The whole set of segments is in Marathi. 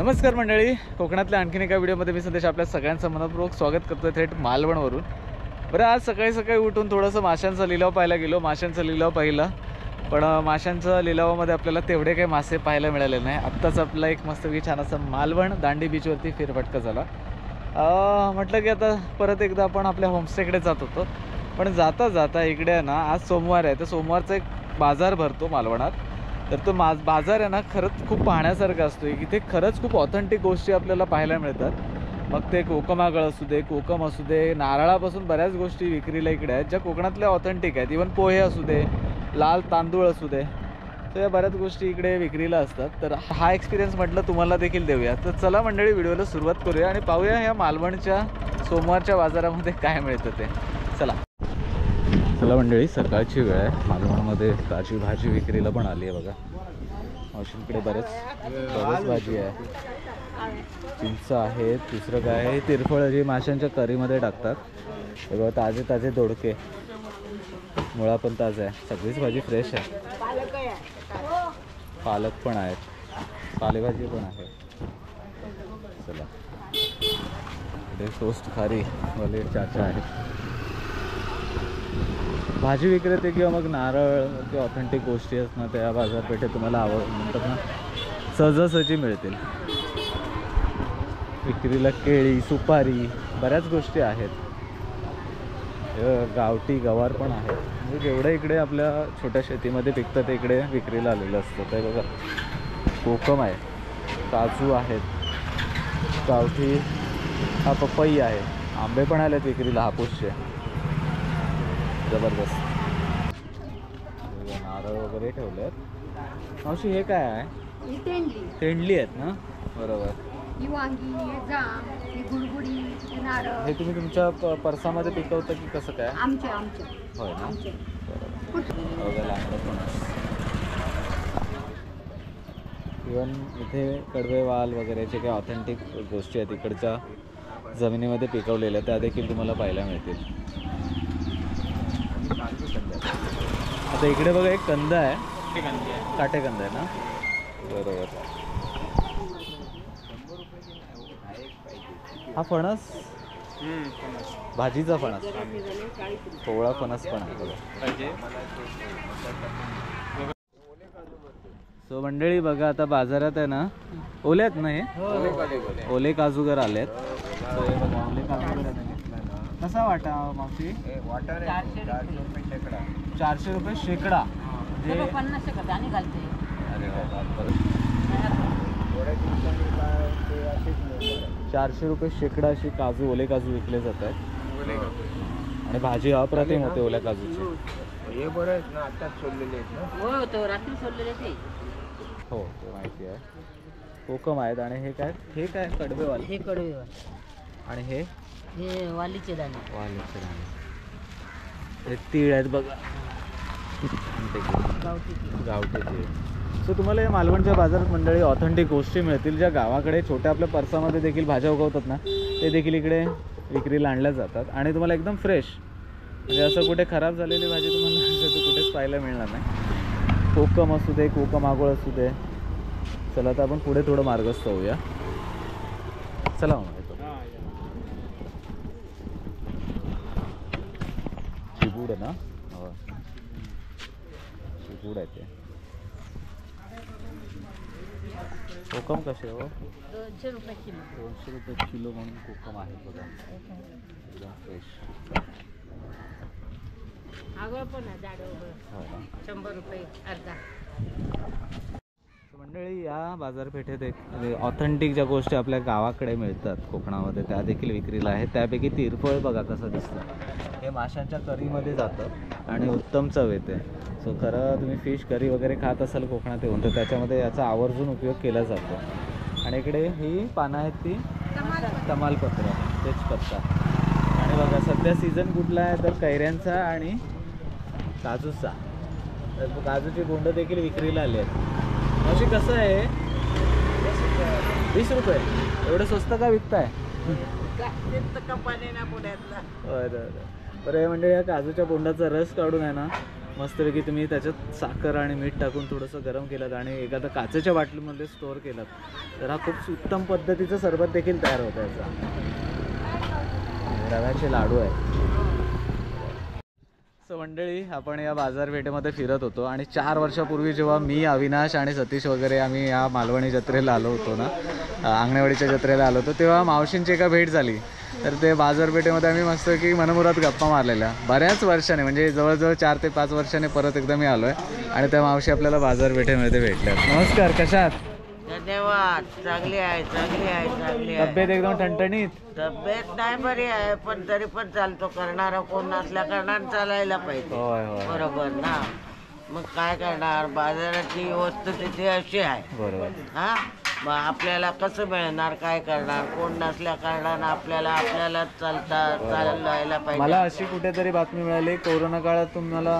नमस्कार मंडळी, कोकणातल्या आणखीन एका व्हिडिओमध्ये मी संदेश आपल्या सगळ्यांचं मनपूर्वक स्वागत करतो थेट मालवणवरून। बरं, आज सकाळी सकाळी उठून थोडंसं माशांचा लिलाव पाहायला गेलो। माशांचा लिलाव पाहिला, पण माशांच्या लिलावामध्ये आपल्याला तेवढे काही मासे पाहायला मिळाले नाही। आत्ताच आपला एक मस्तपैकी छान असा मालवण दांडी बीचवरती फेरफटका झाला। म्हटलं की आता परत एकदा आपण आपल्या होमस्टेकडे जात होतो, पण जाता जाता इकडे ना आज सोमवार आहे, तर सोमवारचा एक बाजार भरतो मालवणात। तर तो बाजार आहे ना खरंच खूप पाहण्यासारखा असतो। इथे खरंच खूप ऑथेंटिक गोष्टी आपल्याला पाहायला मिळतात। मग ते कोकमागळ असू दे, कोकम असू दे, नारळापासून बऱ्याच गोष्टी विक्रीला इकडे आहेत ज्या कोकणातल्या ऑथेंटिक आहेत। इवन पोहे असू दे, लाल तांदूळ असू दे, तर या बऱ्याच गोष्टी इकडे विक्रीला असतात। तर हा एक्सपिरियन्स म्हटलं तुम्हाला देखील देऊया। तर चला मंडळी, व्हिडिओला सुरुवात करूया आणि पाहूया ह्या मालवणच्या सोमवारच्या बाजारामध्ये काय मिळतं ते। चला मंडळी, सकाळची वेळ आहे। मालवणमध्ये ताजी भाजी विक्रीला पण आली आहे बघा। मावशींकडे बरेच भाजी आहे। चिंच आहे, दुसरं काय आहे, तिरफळ जी माशांच्या करीमध्ये टाकतात। हे बघा, ताजे ताजे दोडके, मुळा पण ताजा आहे, सगळीच भाजी फ्रेश आहे। पालक पण आहेत, पालेभाजी पण आहे। चला, इकडे टोस्ट खारी वाले चाचा आहेत। भाजी विक्रेते किंवा मग नारळ किंवा ऑथेंटिक गोष्टी आहेत ना, त्या बाजारपेठेत तुम्हाला म्हणतात ना सहजासहजी मिळतील। विक्रीला केळी, सुपारी, बऱ्याच गोष्टी आहेत। गावठी गवार पण आहे। म्हणजे जेवढं इकडे आपल्या छोट्या शेतीमध्ये पिकतं ते इकडे विक्रीला आलेलं असतं। ते बघा, कोकम आहे, काजू आहेत, गावठी हा पपई आहे, आंबे पण आलेत विक्रीला हापूसचे, जबरदस्त। नारळ वगैरे ठेवले आहेत। मावशी, हे काय आहे? तेंडली आहेत ना? बरोबर। वांगी, जाम, गुडगुडी, नारळ हे तुम्ही तुमच्या परसामध्ये पिकवता की कसं काय? आमच्या होय ना, बरोबर। इवन इथे कडवे वाल वगैरे जे काही ऑथेंटिक गोष्टी आहेत इकडच्या जमिनीमध्ये पिकवलेल्या, त्या देखील तुम्हाला पाहायला मिळतील। आता इकडे बघा, एक कंद आहे, काटेकंद आहे ना? बरोबर। हा फणस, भाजीचा फणस, कोवळा फणस पण आहे बघा। सो मंडळी बघा, आता बाजारात आहे ना ओले आहेत ना, हे ओले काजूगर आलेत। ओले काजूगर कसा वाटा मावशी? 400 रुपये शेकडा, म्हणजे 50 आणि घालते। अरे वा, 400 रुपये शेकडा अशी काजू, ओले काजू विकले जात आहेत। आणि भाजी अप्रतिम होते ओल्या काजूची। हे बरं आहेत ना, आताच सोडलेले आहेत ना? हो, तो रात्री सोडलेले ते। हो, ते माहिती आहे। कोकम आहेत आणि हे काय? हे काय? कडवेवाल, हे कडवेवाल। आणि हे वालीचे दाणे, वालीचे दाणे। हे तीळ आहेत बघा, गावठी तीळ। सो तुम्हाला या मालवणच्या बाजारात मंडळी ऑथेंटिक गोष्टी मिळतील ज्या गावाकडे छोट्या आपल्या परसामध्ये देखील भाज्या उगवतात ना, ते देखील इकडे विक्रीला आणल्या जातात। आणि तुम्हाला एकदम फ्रेश, म्हणजे असं कुठे खराब झालेली भाजी तुम्हाला कुठेच पाहायला मिळणार नाही। कोकम असू दे, कोकम आगोळ असू दे। चला, तर आपण पुढे थोडं मार्गस्थ होऊया। चला मग, चिबूड ना? हो, चिबूड आहे ते। कोकम कसे हो? 200 रुपये किलो। 200 रुपये किलो म्हणून कोकम आहे बघा, एकदम फ्रेश। आगळ पण आहे, जाड हो ना, 100 रुपये अर्धा। मंडळी, या बाजारपेठेत एक ऑथेंटिक ज्या गोष्टी आपल्या गावाकडे मिळतात कोकणामध्ये त्या देखील विक्रीला आहेत। त्यापैकी तिरफळ बघा कसं दिसतं, हे माशांच्या करीमध्ये जातं आणि उत्तम चव येते। सो खरं तुम्ही फिश करी वगैरे खात असाल कोकणात येऊन, तर त्याच्यामध्ये याचा आवर्जून उपयोग केला जातो। आणि इकडे ही पानं आहेत ती तमालपत्र, तेजपत्ता। आणि बघा, सध्या सीझन कुठला आहे तर कैऱ्यांचा आणि काजूचा। तर काजूची बोंड देखील विक्रीला आली आहेत। अशी कसं आहे? 20 रुपये। एवढं स्वस्त का विकताय? बरं, हे म्हणजे या काजूच्या बोंडाचा रस काढून आहे ना मस्तपैकी तुम्ही त्याच्यात साखर आणि मीठ टाकून थोडंसं गरम केलं आणि एखादा काचेच्या बाटलीमध्ये स्टोअर केलं तर हा खूप उत्तम पद्धतीचं सरबत देखील तयार होतं याचा. रव्याचे लाडू आहे. सो मंडळी, आपण या बाजारपेठेमध्ये फिरत होतो आणि 4 वर्षापूर्वी जेव्हा मी, अविनाश आणि सतीश वगैरे आम्ही या मालवणी जत्रेला आलो होतो ना, आंगणेवाडीच्या जत्रेला आलो होतो, तेव्हा मावशींची एका भेट झाली. तर ते बाजारपेठेमध्ये आम्ही मस्त की मनमुरात गप्पा मारलेल्या बऱ्याच वर्षाने, म्हणजे जवळजवळ 4 ते 5 वर्षाने परत एकदा मी आलो आहे आणि त्या मावशी आपल्याला बाजारपेठेमध्ये भेटल्या. नमस्कार, कशा आहात? धन्यवाद. चांगली आहे, चांगली आहे, चांगली आहे. तब्येत एकदम ठणठणीत? तब्येत नाही बरी आहे, पण तरी पण चालतो. करणारा कोण नसल्या कारणाने चालायला पाहिजे. होय होय, बरोबर ना. मग काय करणार, बाजाराची वस्तुस्थिती अशी आहे. बरोबर. हा, मग आपल्याला कसं मिळणार, काय करणार, कोण नसल्या कारणानं आपल्याला चालायला पाहिजे. मला अशी कुठेतरी बातमी मिळाली कोरोना काळात तुम्हाला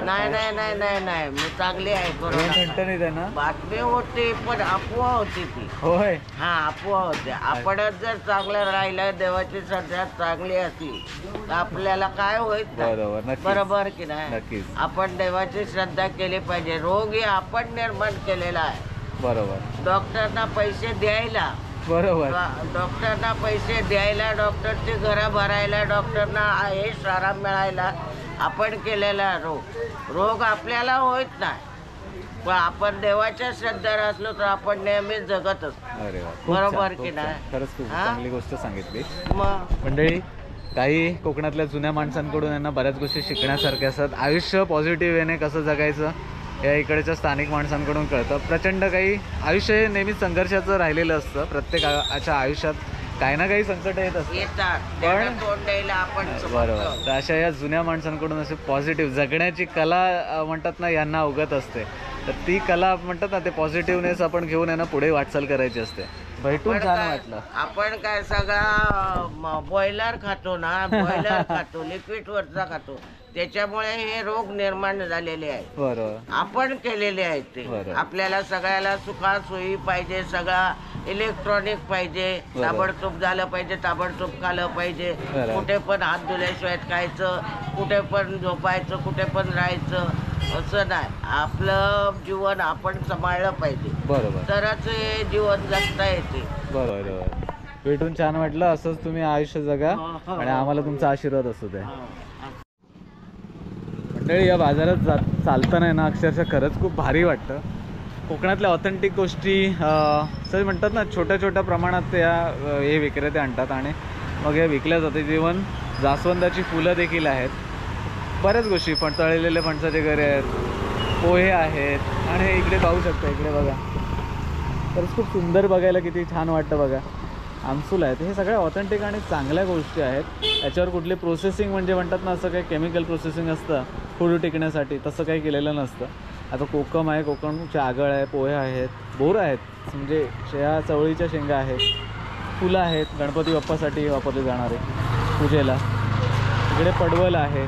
नाही नाही नाही नाही नाही, मी चांगली आहे. बरोबर, ठणठणीत आहे ना? बातमी होती पण अफवा होती ती. होय. हा, अफवा होत्या. आपणच जर चांगलं राहिलं, देवाची श्रद्धा चांगली असली तर आपल्याला काय होईल ना? बरोबर, नक्कीच. बरोबर की नाही? नक्कीच. आपण देवाची श्रद्धा केली पाहिजे. रोग हे आपण निर्माण केलेला आहे. बरोबर. डॉक्टरना पैसे द्यायला, बरोबर. डॉक्टरना पैसे द्यायला, डॉक्टरची घरं भरायला, डॉक्टरना ऐश आराम मिळायला आपण केलेला रोग आपल्याला होत नाही. पण आपण देवाच्या श्रद्धार असलो तर आपण नेहमी जगत असतो. अरे वा, खूप बरोबर छान, की खूप नाही? छान. खरंच खूप हा? चांगली गोष्ट सांगितली. मग मंडळी, काही कोकणातल्या जुन्या माणसांकडून यांना बऱ्याच गोष्टी शिकण्यासारख्या असतात. आयुष्य पॉझिटिव्ह वेने कसं जगायचं या इकडच्या स्थानिक माणसांकडून कळतं. प्रचंड काही आयुष्य हे नेहमीच संघर्षाचं राहिलेलं असतं. प्रत्येकाच्या आयुष्यात काही ना काही संकट येत असतं. येतात, पण- त्याला तोंड द्यायला आपण बरोबर. समजतो. तर अशा या जुन्या माणसांकडून असे पॉझिटिव्ह जगण्याची कला म्हणतात ना, यांना अवगत असते. तर ती कला म्हणतात ना, ते पॉझिटिव्हनेस आपण घेऊन यांना पुढे वाटचाल करायची असते. भेटून आपण छान काय- वाटलं. आपण काय सगळा बॉयलर खातो ना, बॉयलर खातो, लिक्विड वरचा खातो, त्याच्यामुळे हे रोग निर्माण झालेले आहेत. बरोबर. आपण केलेले आहेत ते. बरोबर. आपल्याला सगळ्याला सुखासोयी पाहिजे, सगळा इलेक्ट्रॉनिक पाहिजे, बरोबर. ताबडतोब झालं पाहिजे, ताबडतोब खाल्लं पाहिजे. बरोबर. कुठे पण हात धुल्याशिवाय खायचं, कुठे पण झोपायचं, कुठे पण राहायचं, असं नाही. आपलं जीवन आपण सांभाळलं पाहिजे, बरोबर. तरच हे जीवन जगता येते. बरोबर. भेटून छान वाटलं. असंच तुम्ही आयुष्य जगा आणि आम्हाला तुमचा आशीर्वाद असू द्या. मंडळी, या बाजारात चालताना आहे ना, अक्षरशः खरंच खूप भारी वाटतं. कोकणातल्या ऑथेंटिक गोष्टी सर म्हणतात ना, छोट्या छोट्या प्रमाणात त्या हे विक्रेते आणतात आणि मग हे विकल्या जाते. जीवन जास्वंदाची फुलं देखील आहेत, बऱ्याच गोष्टी, पण तळलेले फणसाचे गरे आहेत, पोहे आहेत आणि हे इकडे पाहू शकता. इकडे बघा, खरंच खूप सुंदर बघायला, किती छान वाटतं बघा. आमसूल आहेत. हे सगळ्या ऑथेंटिक आणि चांगल्या गोष्टी आहेत. याच्यावर कुठली प्रोसेसिंग म्हणजे म्हणतात ना, असं काही केमिकल प्रोसेसिंग असतं फूड टिकण्यासाठी, तसं काही केलेलं नसतं. आता कोकम आहे, कोकमचे आगळ आहे, पोहे आहेत, बोर आहेत, म्हणजे या चवळीच्या शेंगा आहेत, फुलं आहेत, गणपती बाप्पासाठी वापरले जाणारे पूजेला. इकडे पडवल आहे,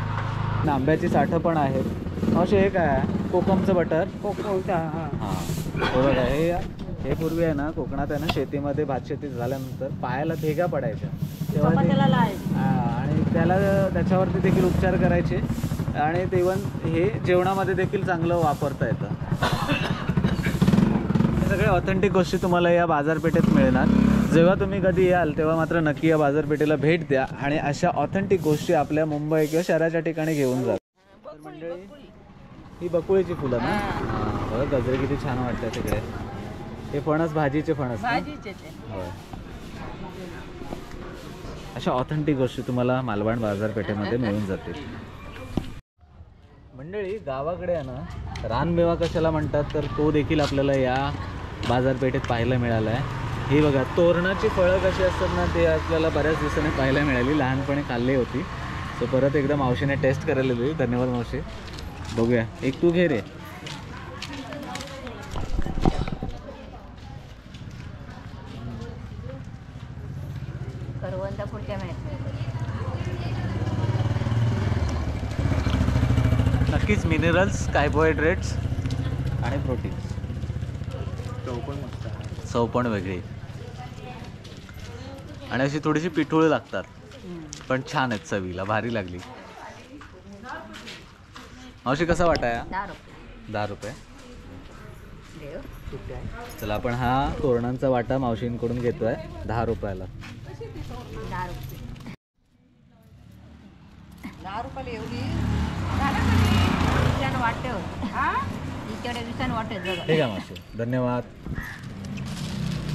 आंब्याची साठं पण आहेत. असे हे काय आहे, कोकमचं बटर. हां, बरोबर आहे. हे पूर्वी आहे ना, कोकणात आहे ना, शेतीमध्ये भात शेती झाल्यानंतर पायाला भेगा पडायच्या, तेव्हा आणि त्याच्यावरती देखील उपचार करायचे आणि तेव्हा हे जेवणामध्ये देखील चांगलं वापरता येतं. हे सगळे ऑथेंटिक गोष्टी तुम्हाला या बाजारपेठेत मिळणार. जेव्हा तुम्ही कधी याल तेव्हा मात्र नक्की या बाजारपेठेला भेट द्या आणि अशा ऑथेंटिक गोष्टी आपल्या मुंबई किंवा शहराच्या ठिकाणी घेऊन जा. तर मंडळी, ही बकुळीची फुलं ना, बघा गजरे किती छान वाटतात तिकडे. हे फणस, भाजीचे फणस ना? होय. अशा ऑथेंटिक गोष्टी तुम्हाला मालवण बाजारपेठेमध्ये मिळून जातील. मंडळी, गावाकडे आहे ना, रानमेवा कशाला म्हणतात तर तो देखील आपल्याला या बाजारपेठेत पाहायला मिळाला आहे. ही बघा, तोरणाची फळं कशी असतात ना, ते आपल्याला बऱ्याच दिवसांनी पाहायला मिळाली. लहानपणी खाल्ली होती. सो परत एकदा मावशीने टेस्ट करायला दिली. धन्यवाद मावशी. बघूया, एक तू घे रे. करवंदा कुठल्या नक्कीच मिनरल्स, कार्बोहायड्रेट्स आणि प्रोटीन्स. चव पण वेगळी आणि अशी थोडीशी पिठोळी लागतात, पण छान आहेत चवीला, भारी लागली. मावशी कसा वाटा आहे 10 रुपये 10 रुपये. देव चला आपण हा तोरणांचा वाटा मावशींकडून घेतोय 10 रुपयाला. 10 रुपये 10 रुपयाला एवढी विचार वाटे इकडे विचार वाटे जगा ठीक आहे मावशी, धन्यवाद.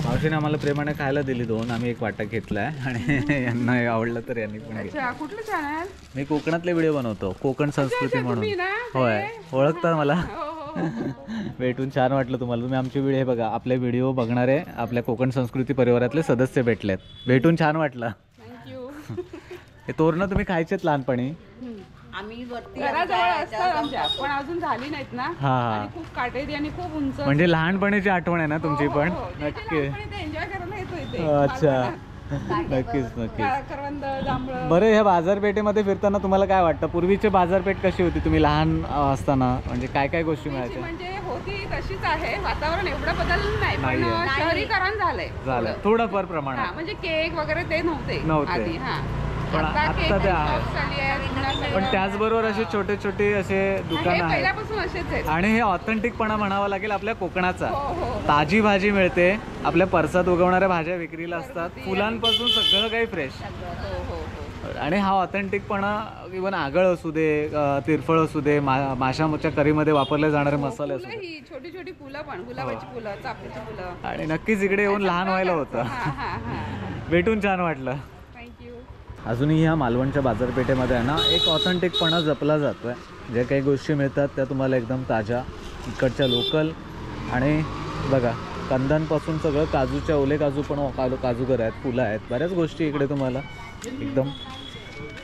मावशीने आम्हाला प्रेमाने खायला दिली 2. आम्ही एक वाटा घेतलाय आणि यांना आवडलं तर यांनी पण घेतलं. कुठलं चॅनल? मी कोकणातले व्हिडिओ बनवतो, कोकण संस्कृती म्हणून. होय, ओळखता मला. भेटून छान वाटलं तुम्हाला. तुम्ही आमचे व्हिडिओ बघा, आपले व्हिडिओ बघणारे आपल्या कोकण संस्कृती परिवारातले सदस्य भेटलेत. भेटून छान वाटलं. थँक्यू. हे तोरणं तुम्ही खायचेत लहानपणी? आम्ही वरती घराजवळ असतात आमच्या, पण अजून झाली नाहीत ना. हा हा, आणि खूप काटेरी आणि खूप उंच. म्हणजे लहानपणीची आठवण आहे ना तुमची पण. नक्की. एन्जॉय करायला येतो इथे. अच्छा, नक्कीच नक्कीच. करवंद, जांभळं. बरं, ह्या बाजारपेठेमध्ये फिरताना तुम्हाला काय वाटतं? पूर्वीची बाजारपेठ कशी होती तुम्ही लहान असताना? म्हणजे काय काय गोष्टी मिळायच्या? म्हणजे होती तशीच आहे, वातावरण एवढं बदललं नाही, पण नाहीये. शहरीकरण झालंय. झालं थोडंफार हा, प्रमाणात. म्हणजे केक वगैरे ते नव्हते नव्हते. आधी. हा, पण आता आता केक ते आणि आहे. shops आली आहेत, पुन्हा पण सगळं. त्याचबरोबर असे छोटे छोटे असे हे दुकान आहेत पहिल्यापासून असेच आहेत. आणि हे ऑथेंटिकपणा म्हणावा लागेल आपल्या कोकणाचा. हो हो. ताजी भाजी मिळते, आपल्या परसात उगवणाऱ्या भाज्या विक्रीला असतात, फुलांपासून सगळं काही फ्रेश. हो हो हो. आणि हा ऑथेंटिकपणा इव्हन आगळ असू दे, तिरफळ असू दे, माशाच्या करीमध्ये वापरले जाणारे मसाले असू फुलं दे. ही छोटी छोटी फुलं पण, गुलाबाची फुलं, चाफ्याची फुलं. आणि नक्कीच इकडे येऊन लहान व्हायला होतं. हा हा हा. भेटून छान वाटलं. थँक्यू. अजूनही ह्या मालवणच्या बाजारपेठेमध्ये आहे ना एक ऑथेंटिकपणा जपला जातो आहे. ज्या काही गोष्टी मिळतात त्या तुम्हाला एकदम ताज्या, इकडच्या लोकल. आणि बघा, कंदांपासून सगळं काजूच्या, ओले काजू पण, काजूगर आहेत, फुलं आहेत, बऱ्याच गोष्टी इकडे तुम्हाला एकदम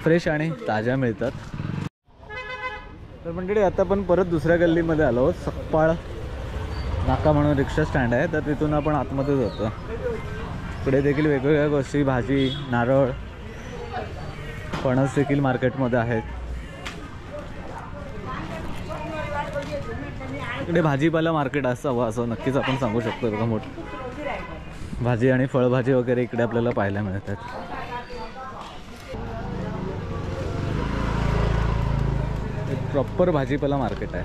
फ्रेश आणि ताज्या मिळतात. तर मंडळी, आता आपण परत दुसऱ्या गल्लीमध्ये आलो. सकपाळ नाका म्हणून रिक्षा स्टँड आहे, तर तिथून आपण आतमध्ये जातो. इकडे देखील वेगवेगळ्या गोष्टी, भाजी, नारळ, फणस देखील मार्केटमध्ये आहेत. इकडे भाजीपाला मार्केट असावं असं नक्कीच आपण सांगू शकतो. बघा, मोठी भाजी आणि फळभाजी वगैरे इकडे आपल्याला पाहायला मिळतात. एक प्रॉपर भाजीपाला मार्केट आहे.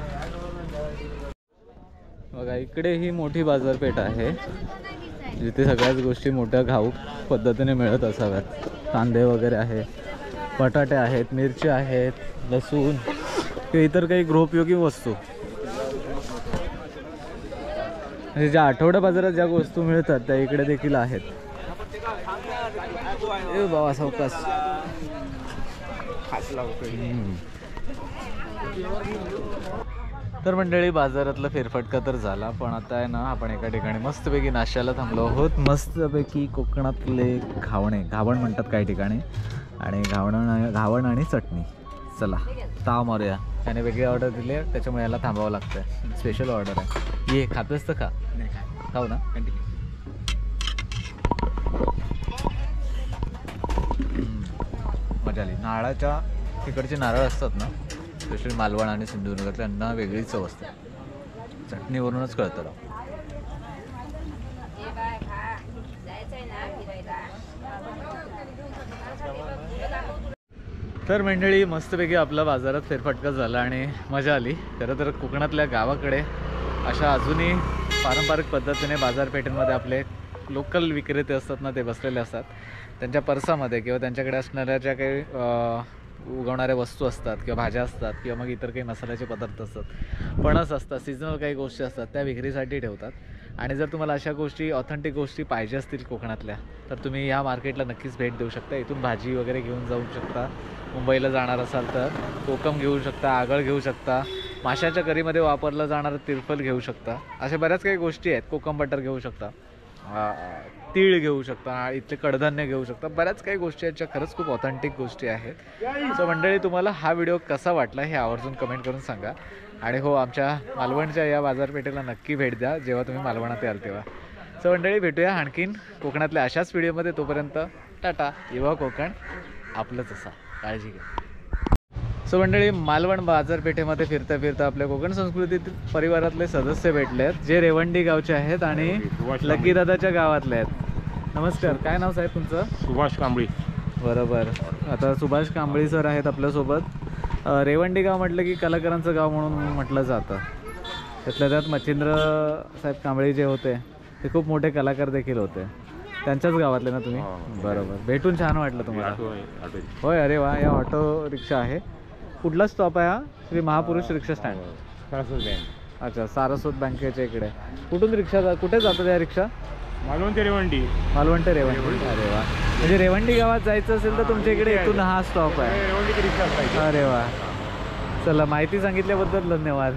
बघा, इकडे ही मोठी बाजारपेठ आहे जिथे सगळ्याच गोष्टी मोठ्या घाऊक पद्धतीने मिळत असाव्यात. कांदे वगैरे आहे, बटाटे आहेत, मिरची आहेत, लसूण किंवा इतर काही गृहोपयोगी वस्तू. म्हणजे ज्या आठवड्या बाजारात ज्या वस्तू मिळतात त्या इकडे देखील आहेत. ए बाबा, सावकाश. तर मंडळी, बाजारातला फेरफटका तर झाला, पण आता आहे ना आपण एका ठिकाणी मस्तपैकी नाश्त्याला थांबलो आहोत. मस्तपैकी कोकणातले घावण म्हणतात काही ठिकाणी, आणि घावण आणि चटणी. चला, ताव मारूया. त्याने वेगळी ऑर्डर दिली आहे, त्याच्यामुळे याला थांबावं लागतं. स्पेशल ऑर्डर आहे. ये खातोस तर खा. खाऊ ना, कंटिन्यू. मजा आली. नारळाच्या तिकडचे नारळ असतात ना, स्पेशल मालवण आणि सिंधुदुर्गातल्या, यांना वेगळी चव असते. चटणीवरूनच कळतं राव. तर मंडळी, मस्तपैकी आपला बाजारात फेरफटका झाला आणि मजा आली. खरं तर कोकणातल्या गावाकडे अशा अजूनही पारंपरिक पद्धतीने बाजारपेठेमध्ये आपले लोकल विक्रेते असतात ना, ते बसलेले असतात. त्यांच्या पर्सामध्ये किंवा त्यांच्याकडे असणाऱ्या ज्या काही उगवणाऱ्या वस्तू असतात किंवा भाज्या असतात किंवा मग इतर काही मसाल्याचे पदार्थ असतात, फणस असतात, सीजनल काही गोष्टी असतात, त्या विक्रीसाठी ठेवतात. आणि जर तुम्हाला अशा गोष्टी, ऑथेंटिक गोष्टी पाहिजे असतील कोकणातल्या, तर तुम्ही या मार्केटला नक्कीच भेट देऊ शकता. इथून भाजी वगैरे घेऊन जाऊ शकता. मुंबईला जाणार असाल तर कोकम घेऊ शकता, आगळ घेऊ शकता, माशाच्या करीमध्ये वापरलं जाणारं तिरफल घेऊ शकता. अशा बऱ्याच काही गोष्टी आहेत. कोकम बटर घेऊ शकता, तीळ घेऊ शकता, इथले कडधान्य घेऊ शकता. बऱ्याच काही गोष्टी आहेत ज्या खरंच खूप ऑथेंटिक गोष्टी आहेत. सो मंडळी, तुम्हाला हा व्हिडिओ कसा वाटला हे आवर्जून कमेंट करून सांगा. आणि हो, आमच्या मालवणच्या या बाजारपेठेला नक्की भेट द्या जेव्हा तुम्ही मालवणात याल तेव्हा. सो मंडळी, भेटूया आणखीन कोकणातल्या अशाच व्हिडिओमध्ये. तोपर्यंत टाटा. युवा कोकण आपलंच असा. काळजी घ्या. सो मंडळी, मालवण बाजारपेठेमध्ये फिरता फिरता आपल्या कोकण संस्कृतीतील परिवारातले सदस्य भेटले आहेत, जे रेवंडी गावचे आहेत आणि लकी दादाच्या गावातले आहेत. नमस्कार. काय नाव साहेब तुमचं? सुभाष कांबळी. बरोबर. आता सुभाष कांबळी सर आहेत आपल्यासोबत. रेवंडी गाव म्हटलं की कलाकारांचं गाव म्हणून म्हटलं जातं. त्यातल्या त्यात मच्छिंद्र साहेब कांबळे जे होते ते खूप मोठे कलाकार देखील होते. त्यांच्याच गावातले ना तुम्ही? बरोबर. भेटून छान वाटलं तुम्हाला? होय. अरे वा. या ऑटो रिक्षा आहे. कुठला स्टॉप आहे हा? श्री महापुरुष रिक्षा स्टँड. अच्छा, सारस्वत बँकेच्या इकडे. कुठून रिक्षा कुठे जातात या रिक्षा? मालवण ते रेवंडी. मालवण ते रेवंडी. अरे वा. म्हणजे रेवंडी गावात जायचं असेल तर तुमच्या इकडे इथून हा स्टॉप आहे. रेवंडीची रिक्षा असते. अरे वा. चला, माहिती सांगितल्याबद्दल धन्यवाद.